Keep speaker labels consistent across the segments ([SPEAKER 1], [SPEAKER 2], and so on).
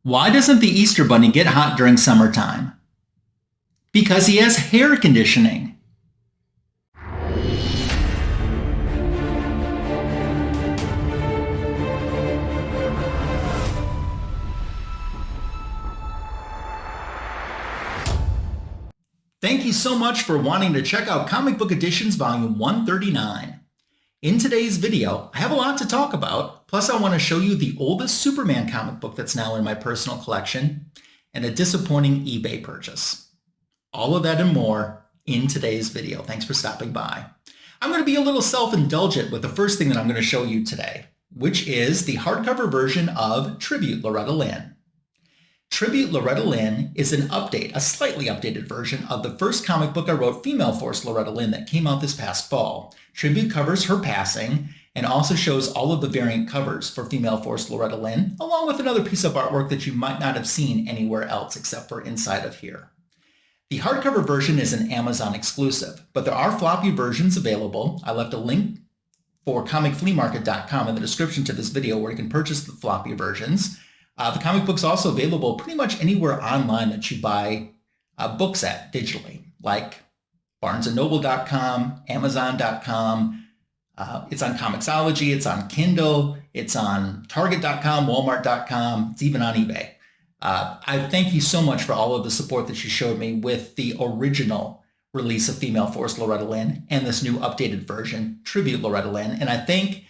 [SPEAKER 1] Why doesn't the Easter Bunny get hot during summertime? Because he has hair conditioning. Thank you so much for wanting to check out Comic Book Editions Volume 139. In today's video, I have a lot to talk about, plus I want to show you the oldest Superman comic book that's now in my personal collection, and a disappointing eBay purchase. All of that and more in today's video. Thanks for stopping by. I'm going to be a little self-indulgent with the first thing that I'm going to show you today, which is the hardcover version of Tribute Loretta Lynn. Tribute Loretta Lynn is an update, a slightly updated version of the first comic book I wrote, Female Force Loretta Lynn, that came out this past fall. Tribute covers her passing and also shows all of the variant covers for Female Force Loretta Lynn, along with another piece of artwork that you might not have seen anywhere else except for inside of here. The hardcover version is an Amazon exclusive, but there are floppy versions available. I left a link for comicfleamarket.com in the description to this video where you can purchase the floppy versions. The comic book's also available pretty much anywhere online that you buy books at digitally, like barnesandnoble.com, amazon.com. It's on Comixology, it's on Kindle, it's on target.com, walmart.com, it's even on eBay. I thank you so much for all of the support that you showed me with the original release of Female Force Loretta Lynn and this new updated version, Tribute Loretta Lynn. And I thank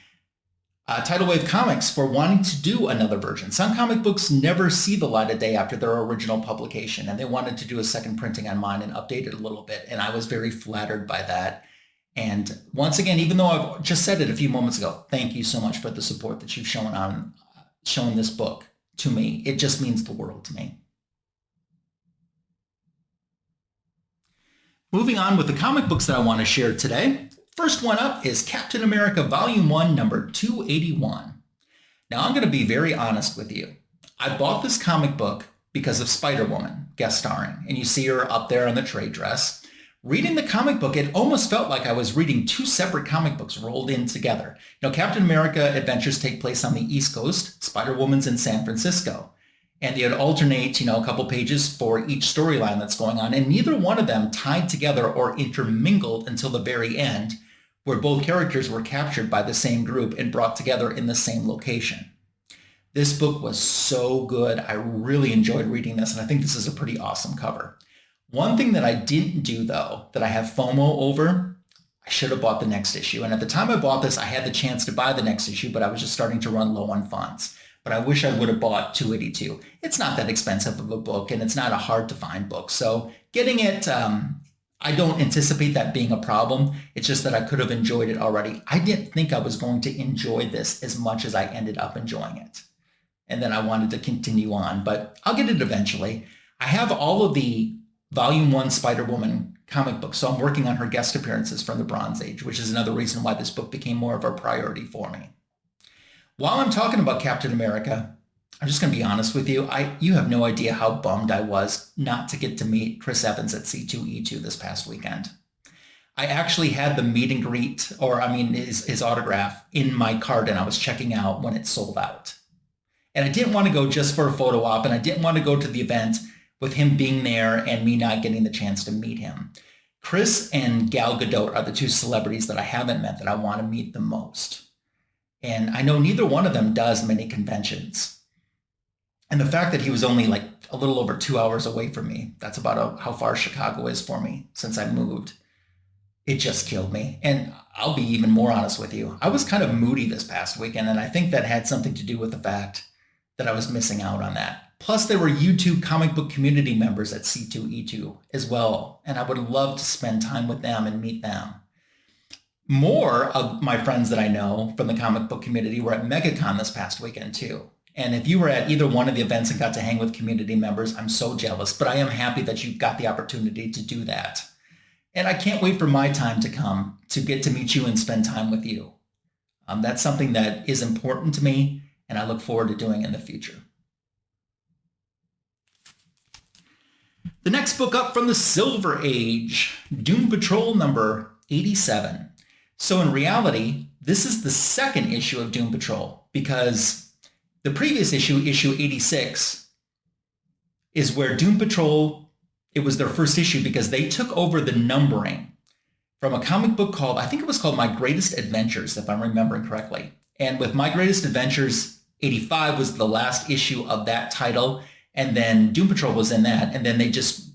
[SPEAKER 1] Tidalwave Comics for wanting to do another version. Some comic books never see the light of day after their original publication, and they wanted to do a second printing on mine and update it a little bit, and I was very flattered by that. And once again, even though I've just said it a few moments ago, thank you so much for the support that you've shown this book to me. It just means the world to me. Moving on with the comic books that I want to share today. First one up is Captain America Volume 1, number 281. Now, I'm going to be very honest with you. I bought this comic book because of Spiderwoman guest starring, and you see her up there on the trade dress. Reading the comic book, it almost felt like I was reading two separate comic books rolled in together. You know, Captain America adventures take place on the East Coast, Spider-Woman's in San Francisco. And they'd alternate, a couple pages for each storyline that's going on, and neither one of them tied together or intermingled until the very end, where both characters were captured by the same group and brought together in the same location. This book was so good. I really enjoyed reading this, and I think this is a pretty awesome cover. One thing that I didn't do, though, that I have FOMO over, I should have bought the next issue. And at the time I bought this, I had the chance to buy the next issue, but I was just starting to run low on funds. But I wish I would have bought 282. It's not that expensive of a book, and it's not a hard-to-find book. So getting it, I don't anticipate that being a problem. It's just that I could have enjoyed it already. I didn't think I was going to enjoy this as much as I ended up enjoying it. And then I wanted to continue on, but I'll get it eventually. I have all of the Volume 1 Spider-Woman comic books, so I'm working on her guest appearances from the Bronze Age, which is another reason why this book became more of a priority for me. While I'm talking about Captain America, I'm just going to be honest with you. You have no idea how bummed I was not to get to meet Chris Evans at C2E2 this past weekend. I actually had the meet and greet, his autograph in my cart, and I was checking out when it sold out. And I didn't want to go just for a photo op, and I didn't want to go to the event with him being there and me not getting the chance to meet him. Chris and Gal Gadot are the two celebrities that I haven't met that I want to meet the most. And I know neither one of them does many conventions. And the fact that he was only like a little over 2 hours away from me, that's about how far Chicago is for me since I moved. It just killed me. And I'll be even more honest with you. I was kind of moody this past weekend, and I think that had something to do with the fact that I was missing out on that. Plus, there were YouTube comic book community members at C2E2 as well, and I would love to spend time with them and meet them. More of my friends that I know from the comic book community were at MegaCon this past weekend too. And if you were at either one of the events and got to hang with community members, I'm so jealous, but I am happy that you got the opportunity to do that. And I can't wait for my time to come to get to meet you and spend time with you. That's something that is important to me, and I look forward to doing in the future. The next book up from the Silver Age, Doom Patrol number 87. So in reality, this is the second issue of Doom Patrol because the previous issue, issue 86, is where Doom Patrol, it was their first issue because they took over the numbering from a comic book called, I think it was called My Greatest Adventures, if I'm remembering correctly. And with My Greatest Adventures, 85 was the last issue of that title, and then Doom Patrol was in that, and then they just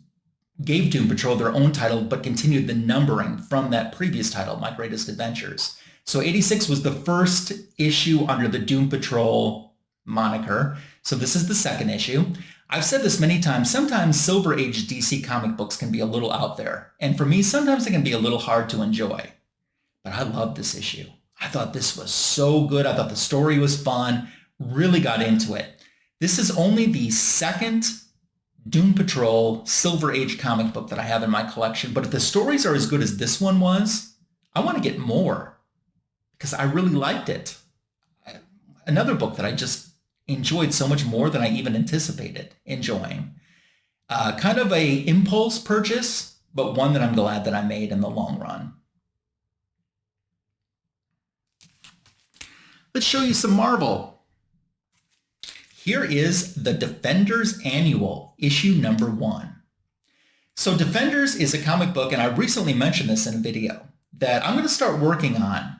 [SPEAKER 1] gave Doom Patrol their own title, but continued the numbering from that previous title, My Greatest Adventures. So 86 was the first issue under the Doom Patrol moniker. So this is the second issue. I've said this many times, sometimes Silver Age DC comic books can be a little out there. And for me, sometimes they can be a little hard to enjoy. But I love this issue. I thought this was so good. I thought the story was fun, really got into it. This is only the second Doom Patrol Silver Age comic book that I have in my collection. But if the stories are as good as this one was, I want to get more because I really liked it. Another book that I just enjoyed so much more than I even anticipated enjoying. Kind of a impulse purchase, but one that I'm glad that I made in the long run. Let's show you some Marvel. Here is the Defenders Annual, issue number 1. So Defenders is a comic book, and I recently mentioned this in a video, that I'm going to start working on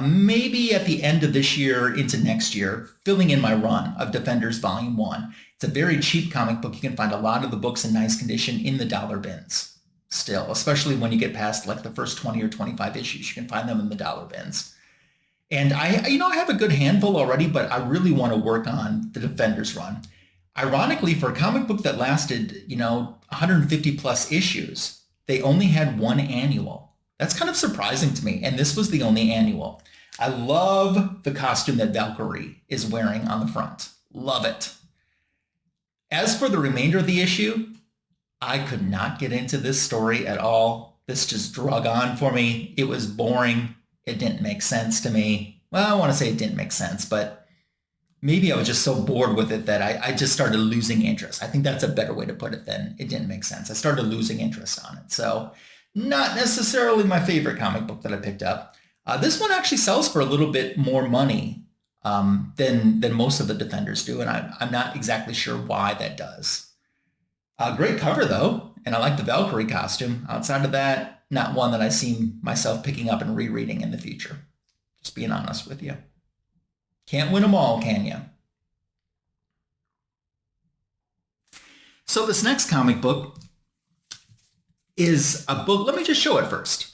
[SPEAKER 1] maybe at the end of this year into next year, filling in my run of Defenders Volume 1. It's a very cheap comic book. You can find a lot of the books in nice condition in the dollar bins still, especially when you get past like the first 20 or 25 issues. You can find them in the dollar bins. And I have a good handful already, but I really want to work on the Defenders run. Ironically, for a comic book that lasted, 150 plus issues, they only had one annual. That's kind of surprising to me. And this was the only annual. I love the costume that Valkyrie is wearing on the front. Love it. As for the remainder of the issue, I could not get into this story at all. This just drug on for me. It was boring. It didn't make sense to me. Well, I want to say it didn't make sense, but maybe I was just so bored with it that I just started losing interest. I think that's a better way to put it than it didn't make sense. I started losing interest on it. So not necessarily my favorite comic book that I picked up. This one actually sells for a little bit more money than most of the Defenders do, and I'm not exactly sure why that does. Great cover, though, and I like the Valkyrie costume. Outside of that, not one that I see myself picking up and rereading in the future. Just being honest with you. Can't win them all, can you? So this next comic book is a book. Let me just show it first.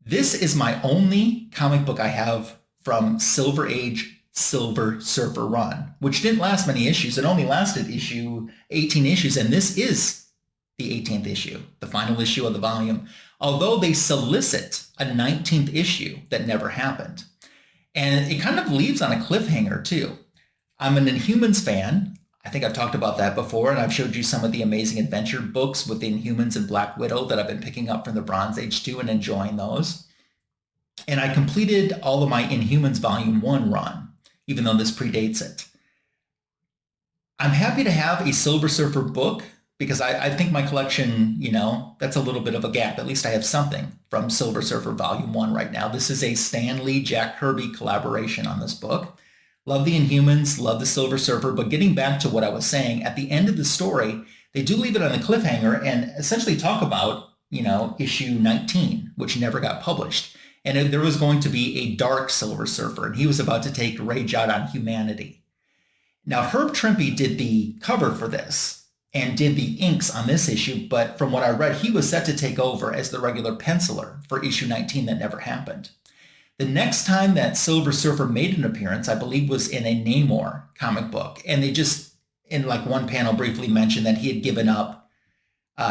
[SPEAKER 1] This is my only comic book I have from Silver Age Silver Surfer run, which didn't last many issues. It only lasted 18 issues, and this is the 18th issue, the final issue of the volume, although they solicit a 19th issue that never happened. And it kind of leaves on a cliffhanger, too. I'm an Inhumans fan. I think I've talked about that before, and I've showed you some of the Amazing Adventure books with Inhumans and Black Widow that I've been picking up from the Bronze Age, too, and enjoying those. And I completed all of my Inhumans Volume 1 run, even though this predates it. I'm happy to have a Silver Surfer book because I think my collection, that's a little bit of a gap. At least I have something from Silver Surfer Volume 1 right now. This is a Stan Lee, Jack Kirby collaboration on this book. Love the Inhumans, love the Silver Surfer, but getting back to what I was saying, at the end of the story, they do leave it on the cliffhanger and essentially talk about, issue 19, which never got published. And there was going to be a dark Silver Surfer, and he was about to take rage out on humanity. Now, Herb Trimpe did the cover for this and did the inks on this issue, but from what I read, he was set to take over as the regular penciler for issue 19 that never happened. The next time that Silver Surfer made an appearance, I believe, was in a Namor comic book, and they just, in like one panel, briefly mentioned that he had given up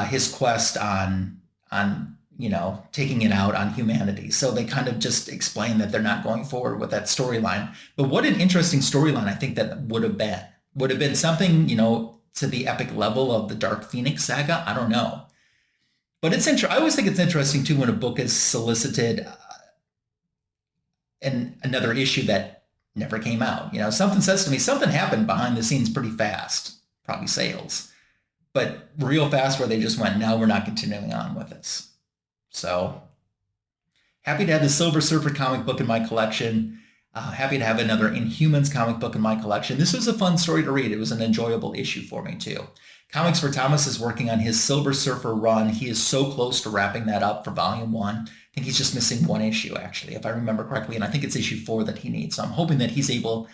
[SPEAKER 1] his quest on taking it out on humanity. So they kind of just explained that they're not going forward with that storyline. But what an interesting storyline I think that would have been. Would have been something, to the epic level of the Dark Phoenix saga. I don't know. But it's I always think it's interesting, too, when a book is solicited in another issue that never came out. Something says to me, something happened behind the scenes pretty fast, probably sales, but real fast where they just went, no, we're not continuing on with this. So happy to have the Silver Surfer comic book in my collection. Happy to have another Inhumans comic book in my collection. This was a fun story to read. It was an enjoyable issue for me too. Comics for Thomas is working on his Silver Surfer run. He is so close to wrapping that up for volume 1. I think he's just missing one issue, actually, if I remember correctly, and I think it's issue 4 that he needs. So I'm hoping that he's able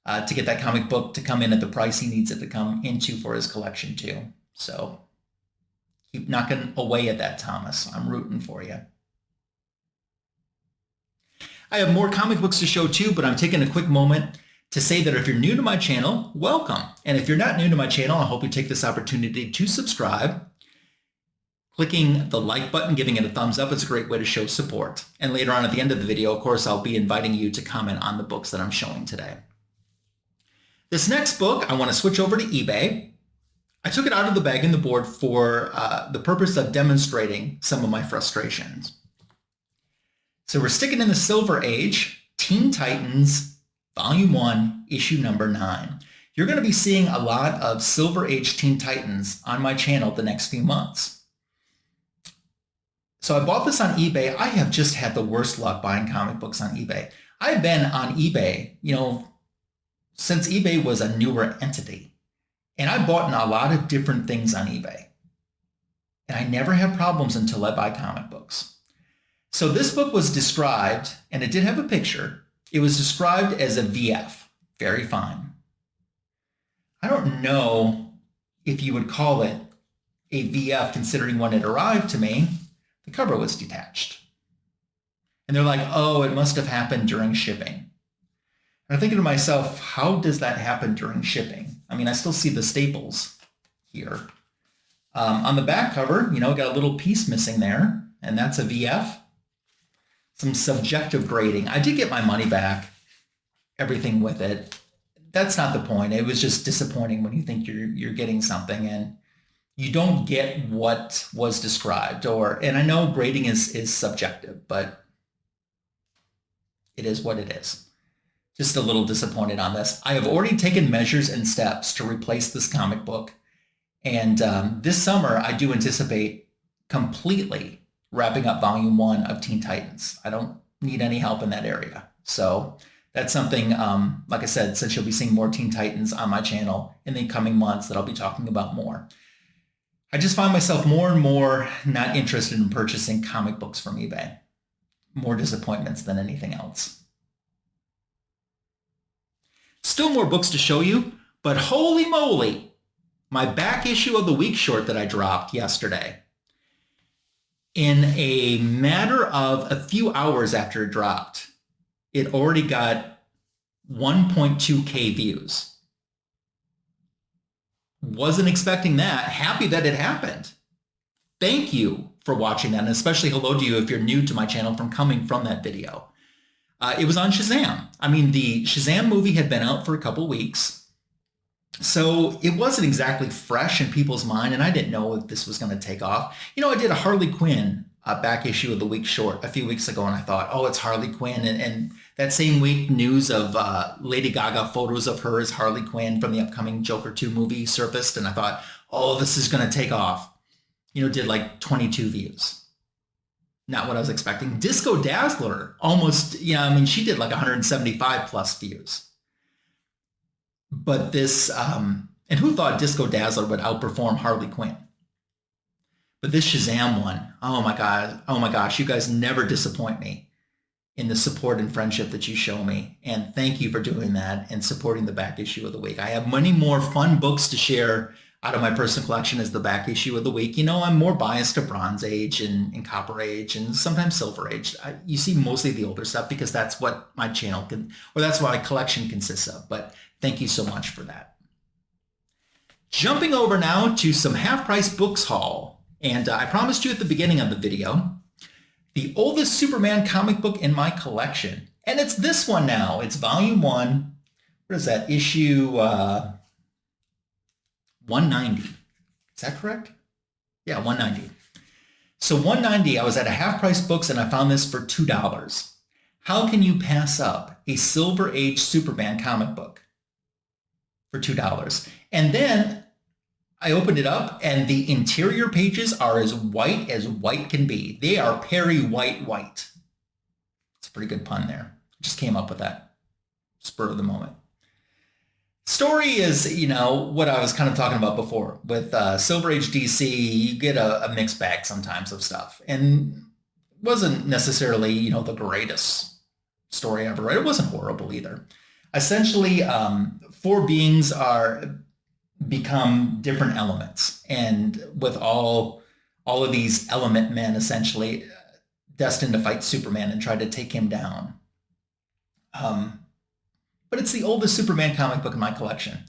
[SPEAKER 1] to get that comic book to come in at the price he needs it to come into for his collection too. So keep knocking away at that, Thomas. I'm rooting for you. I have more comic books to show too, but I'm taking a quick moment to say that if you're new to my channel, welcome. And if you're not new to my channel, I hope you take this opportunity to subscribe. Clicking the like button, giving it a thumbs up is a great way to show support. And later on at the end of the video, of course, I'll be inviting you to comment on the books that I'm showing today. This next book, I want to switch over to eBay. I took it out of the bag and the board for the purpose of demonstrating some of my frustrations. So we're sticking in the Silver Age, Teen Titans, Volume 1, Issue number 9. You're going to be seeing a lot of Silver Age Teen Titans on my channel the next few months. So I bought this on eBay. I have just had the worst luck buying comic books on eBay. I've been on eBay, since eBay was a newer entity. And I bought a lot of different things on eBay. And I never had problems until I buy comic books. So this book was described, and it did have a picture. It was described as a VF, very fine. I don't know if you would call it a VF considering when it arrived to me, the cover was detached. And they're like, oh, it must have happened during shipping. And I'm thinking to myself, how does that happen during shipping? I mean, I still see the staples here. On the back cover, got a little piece missing there, and that's a VF. Some subjective grading. I did get my money back, everything with it. That's not the point. It was just disappointing when you think you're getting something and you don't get what was described. And I know grading is subjective, but it is what it is. Just a little disappointed on this. I have already taken measures and steps to replace this comic book. And this summer, I do anticipate completely wrapping up Volume 1 of Teen Titans. I don't need any help in that area. So that's something, like I said, since you'll be seeing more Teen Titans on my channel in the coming months that I'll be talking about more. I just find myself more and more not interested in purchasing comic books from eBay. More disappointments than anything else. Still more books to show you, but holy moly, my back issue of the week short that I dropped yesterday. In a matter of a few hours after it dropped, it already got 1.2K views. Wasn't expecting that. Happy that it happened. Thank you for watching that, and especially hello to you if you're new to my channel from coming from that video. It was on Shazam. I mean, the Shazam movie had been out for a couple weeks. So it wasn't exactly fresh in people's mind, and I didn't know if this was going to take off. I did a Harley Quinn back issue of the week short a few weeks ago, and I thought, oh, it's Harley Quinn. And that same week, news of Lady Gaga photos of her as Harley Quinn from the upcoming Joker 2 movie surfaced, and I thought, oh, this is going to take off. Did like 22 views. Not what I was expecting. Disco Dazzler almost, she did like 175 plus views. But this, and who thought Disco Dazzler would outperform Harley Quinn? But this Shazam one, oh my gosh, you guys never disappoint me in the support and friendship that you show me. And thank you for doing that and supporting the back issue of the week. I have many more fun books to share out of my personal collection as the back issue of the week. I'm more biased to Bronze Age and Copper Age and sometimes Silver Age. You see mostly the older stuff because that's what my channel that's what my collection consists of. But thank you so much for that. Jumping over now to some half-price books haul. And I promised you at the beginning of the video, the oldest Superman comic book in my collection. And it's this one now. It's Volume 1. What is that? Issue 190. Is that correct? Yeah, 190. So 190, I was at a half-price books and I found this for $2. How can you pass up a Silver Age Superman comic book for $2? And then I opened it up and the interior pages are as white can be. They are Perry white. It's a pretty good pun there. Just came up with that. spur of the moment. Story is, you know, what I was kind of talking about before. With Silver Age DC, you get a mixed bag sometimes of stuff. And wasn't necessarily, you know, the greatest story ever, right? It wasn't horrible either. Essentially, four beings become different elements. And with all of these element men essentially destined to fight Superman and try to take him down. But it's the oldest Superman comic book in my collection.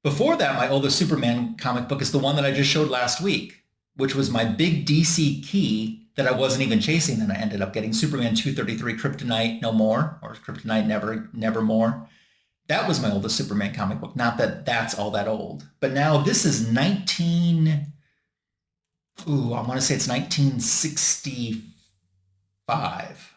[SPEAKER 1] Before that, my oldest Superman comic book is the one that I just showed last week, which was my big DC key that I wasn't even chasing, and I ended up getting Superman 233 Kryptonite No More, or Kryptonite Nevermore. That was my oldest Superman comic book. Not that that's all that old. But now this is I want to say it's 1965.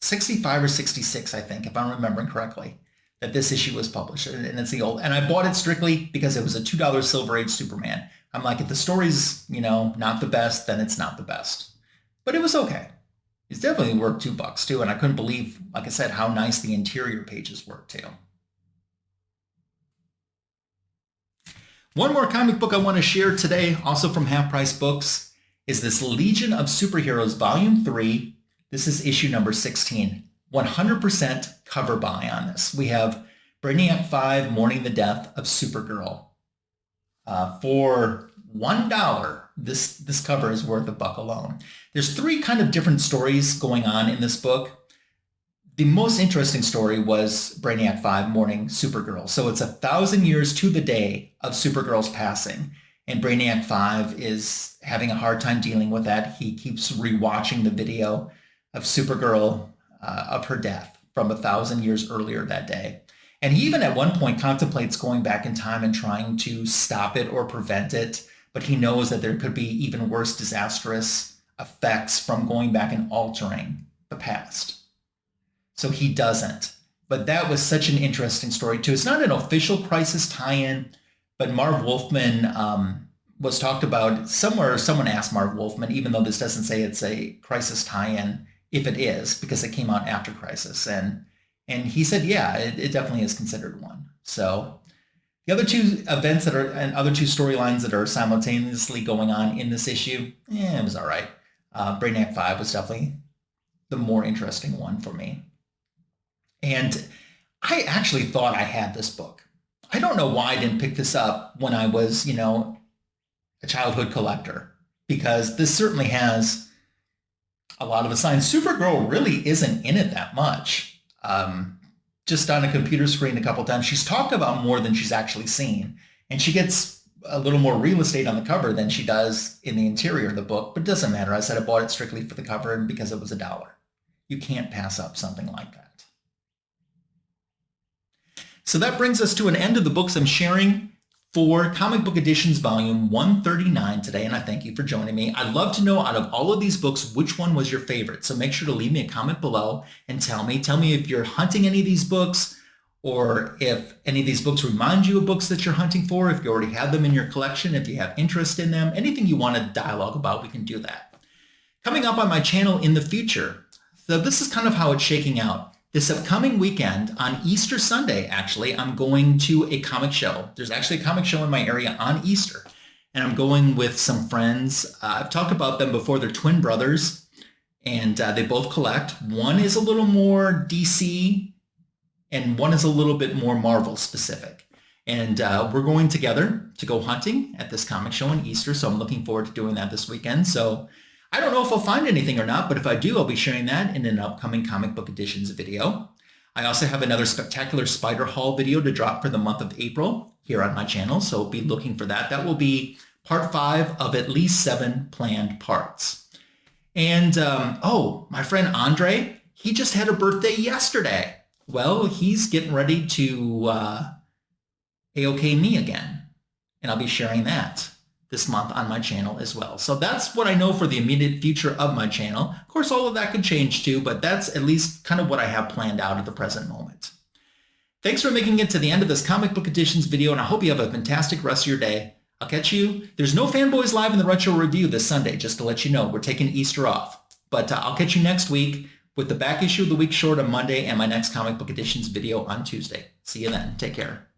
[SPEAKER 1] 65 or 66, I think, if I'm remembering correctly, that this issue was published. And it's the old, and I bought it strictly because it was a $2 Silver Age Superman. I'm like, if the story's, you know, not the best, then it's not the best. But it was okay. It's definitely worth $2 too. And I couldn't believe, like I said, how nice the interior pages were too. One more comic book I want to share today, also from Half Price Books, is this Legion of Superheroes Volume 3. This is issue number 16. 100% cover buy on this. We have Brainiac 5 mourning the death of Supergirl. For $1, this cover is worth $1 alone. There's 3 kind of different stories going on in this book. The most interesting story was Brainiac 5 mourning Supergirl. So it's 1,000 years to the day of Supergirl's passing. And Brainiac 5 is having a hard time dealing with that. He keeps rewatching the video of Supergirl, of her death from 1,000 years earlier that day. And he even at one point contemplates going back in time and trying to stop it or prevent it. But he knows that there could be even worse disastrous effects from going back and altering the past. So he doesn't. But that was such an interesting story too. It's not an official Crisis tie-in, but Marv Wolfman was talked about somewhere. Someone asked Marv Wolfman, even though this doesn't say it's a Crisis tie-in, if it is, because it came out after Crisis. And he said, yeah, it definitely is considered one. So the other 2 events that are, and other 2 storylines that are simultaneously going on in this issue, it was all right. Brainiac 5 was definitely the more interesting one for me. And I actually thought I had this book. I don't know why I didn't pick this up when I was, you know, a childhood collector, because this certainly has a lot of the signs. Supergirl really isn't in it that much. Just on a computer screen a couple times. She's talked about more than she's actually seen. And she gets a little more real estate on the cover than she does in the interior of the book. But it doesn't matter. I said I bought it strictly for the cover and because it was $1. You can't pass up something like that. So that brings us to an end of the books I'm sharing for Comic Book Editions Volume 139 today, and I thank you for joining me. I'd love to know out of all of these books, which one was your favorite. So make sure to leave me a comment below and tell me. Tell me if you're hunting any of these books, or if any of these books remind you of books that you're hunting for, if you already have them in your collection, if you have interest in them, anything you want to dialogue about, we can do that. Coming up on my channel in the future, so this is kind of how it's shaking out. This upcoming weekend, on Easter Sunday, actually, I'm going to a comic show. There's actually a comic show in my area on Easter, and I'm going with some friends. I've talked about them before. They're twin brothers, and they both collect. One is a little more DC, and one is a little bit more Marvel specific. And we're going together to go hunting at this comic show on Easter, so I'm looking forward to doing that this weekend. So I don't know if I'll find anything or not, but if I do, I'll be sharing that in an upcoming Comic Book Editions video. I also have another spectacular spider haul video to drop for the month of April here on my channel, so be looking for that. That will be part 5 of at least 7 planned parts. And, oh, my friend Andre, he just had a birthday yesterday. Well, he's getting ready to A-OK me again, and I'll be sharing that this month on my channel as well. So that's what I know for the immediate future of my channel. Of course, all of that could change too, but that's at least kind of what I have planned out at the present moment. Thanks for making it to the end of this Comic Book Editions video, and I hope you have a fantastic rest of your day. I'll catch you. There's no Fanboys Live in the Retro Review this Sunday, just to let you know. We're taking Easter off. But I'll catch you next week with the back issue of the week short on Monday and my next comic book editions video on Tuesday. See you then. Take care.